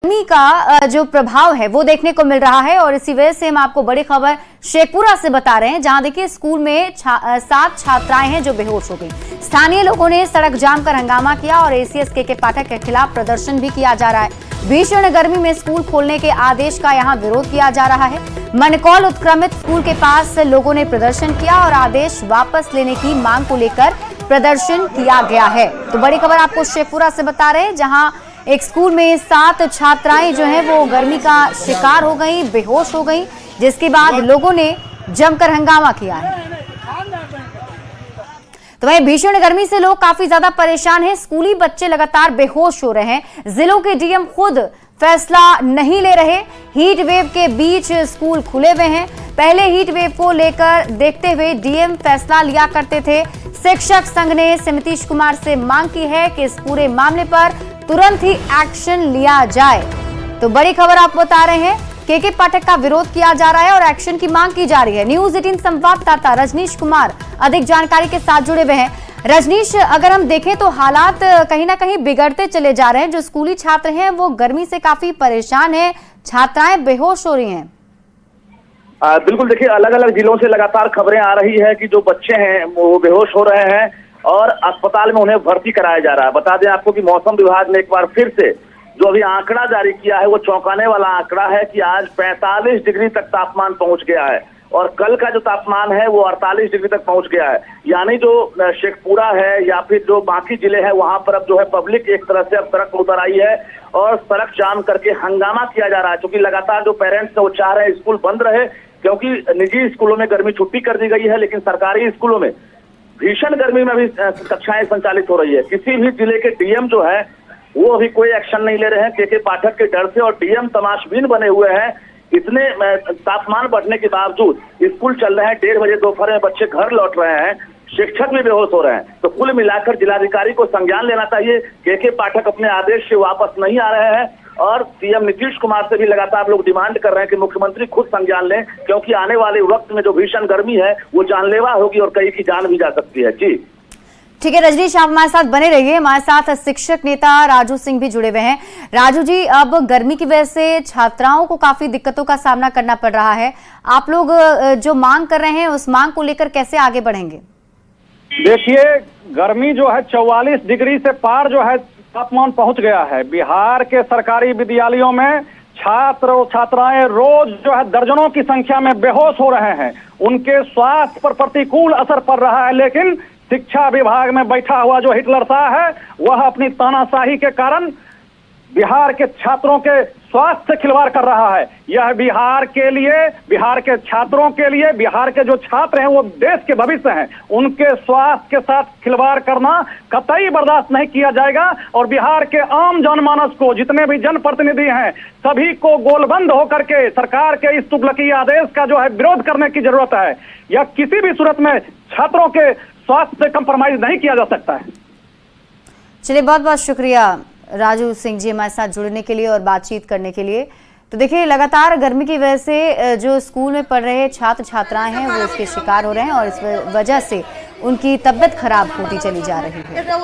गर्मी का जो प्रभाव है वो देखने को मिल रहा है और इसी वजह से हम आपको बड़ी खबर शेखपुरा से बता रहे हैं, जहां देखिए स्कूल में 7 छात्राएं हैं जो बेहोश हो गई। स्थानीय लोगों ने सड़क जाम कर हंगामा किया और एसीएस के पाठक के खिलाफ प्रदर्शन भी किया जा रहा है। भीषण गर्मी में स्कूल खोलने के आदेश का यहाँ विरोध किया जा रहा है। मनकौल उत्क्रमित स्कूल के पास लोगों ने प्रदर्शन किया और आदेश वापस लेने की मांग को लेकर प्रदर्शन किया गया है। तो बड़ी खबर आपको शेखपुरा से बता रहे हैं, जहां एक स्कूल में 7 छात्राएं जो हैं वो गर्मी का शिकार हो गई, बेहोश हो गई, जिसके बाद लोगों ने जमकर हंगामा किया है। तो वहीं भीषण गर्मी से लोग काफी ज्यादा परेशान हैं। स्कूली बच्चे लगातार बेहोश हो रहे हैं। जिलों के डीएम खुद फैसला नहीं ले रहे। हीट वेव के बीच स्कूल खुले हुए हैं। पहले हीट वेव को लेकर देखते हुए डीएम फैसला लिया करते थे। शिक्षक संघ ने नीतीश कुमार से मांग की है कि इस पूरे मामले पर तुरंत ही एक्शन लिया जाए। तो बड़ी खबर आपको बता रहे हैं, के पाठक का विरोध किया जा रहा है और एक्शन की मांग की जा रही है। न्यूज 18 संवाददाता रजनीश कुमार अधिक जानकारी के साथ जुड़े हुए हैं। रजनीश, अगर हम देखें तो हालात कहीं ना कहीं बिगड़ते चले जा रहे हैं। जो स्कूली छात्र हैं वो गर्मी से काफी परेशान हैं, छात्राएं बेहोश हो रही हैं। बिल्कुल, देखिए अलग अलग जिलों से लगातार खबरें आ रही है कि जो बच्चे हैं वो बेहोश हो रहे हैं और अस्पताल में उन्हें भर्ती कराया जा रहा है। बता दें आपको कि मौसम विभाग ने एक बार फिर से जो अभी आंकड़ा जारी किया है वो चौंकाने वाला आंकड़ा है कि आज 45 डिग्री तक तापमान पहुंच गया है और कल का जो तापमान है वो 48 डिग्री तक पहुंच गया है। यानी जो शेखपुरा है या फिर जो बाकी जिले हैं वहां पर अब जो है पब्लिक एक तरह से अब सड़क पर उतर आई है और सड़क जाम करके हंगामा किया जा रहा है, क्योंकि लगातार जो पेरेंट्स है वो चाह रहे हैं स्कूल बंद रहे, क्योंकि निजी स्कूलों में गर्मी छुट्टी कर दी गई है लेकिन सरकारी स्कूलों में भीषण गर्मी में भी कक्षाएं संचालित हो रही है। किसी भी जिले के डीएम जो है वो अभी कोई एक्शन नहीं ले रहे हैं के पाठक के डर से, और डीएम तमाशबीन बने हुए हैं। इतने तापमान बढ़ने के बावजूद स्कूल चल रहे हैं, 1:30 बजे दोपहर में बच्चे घर लौट रहे हैं, शिक्षक भी बेहोश हो रहे हैं। तो कुल मिलाकर जिलाधिकारी को संज्ञान लेना चाहिए। के पाठक अपने आदेश से वापस नहीं आ रहे हैं और सीएम नीतीश कुमार से भी लगातार लोग डिमांड कर रहे हैं कि मुख्यमंत्री खुद संज्ञान लें, क्योंकि आने वाले वक्त में जो भीषण गर्मी है वो जानलेवा होगी और कई की जान भी जा सकती है। जी ठीक है रजनीश, आप हमारे साथ बने रहिए। हमारे साथ शिक्षक नेता राजू सिंह भी जुड़े हुए हैं। राजू जी, अब गर्मी की वजह से छात्राओं को काफी दिक्कतों का सामना करना पड़ रहा है। आप लोग जो मांग कर रहे हैं उस मांग को लेकर कैसे आगे बढ़ेंगे? देखिए, गर्मी जो है 44 डिग्री से पार जो है तापमान पहुंच गया है। बिहार के सरकारी विद्यालयों में छात्र और छात्राएं रोज जो है दर्जनों की संख्या में बेहोश हो रहे हैं। उनके स्वास्थ्य पर प्रतिकूल असर पड़ रहा है, लेकिन शिक्षा विभाग में बैठा हुआ जो हिटलर शाह है वह अपनी तानाशाही के कारण बिहार के छात्रों के स्वास्थ्य से खिलवाड़ कर रहा है। यह बिहार के लिए, बिहार के छात्रों के लिए, बिहार के जो छात्र हैं वो देश के भविष्य हैं, उनके स्वास्थ्य के साथ खिलवाड़ करना कतई बर्दाश्त नहीं किया जाएगा। और बिहार के आम जनमानस को, जितने भी जनप्रतिनिधि हैं, सभी को गोलबंद होकर के सरकार के इस तुगलकी आदेश का जो है विरोध करने की जरूरत है। यह किसी भी सूरत में छात्रों के स्वास्थ्य से कंप्रोमाइज नहीं किया जा सकता है। चलिए, बहुत बहुत शुक्रिया राजू सिंह जी हमारे साथ जुड़ने के लिए और बातचीत करने के लिए। तो देखिए, लगातार गर्मी की वजह से जो स्कूल में पढ़ रहे छात्र छात्राएं हैं वो इसके शिकार हो रहे हैं और इस वजह से उनकी तबीयत खराब होती चली जा रही है।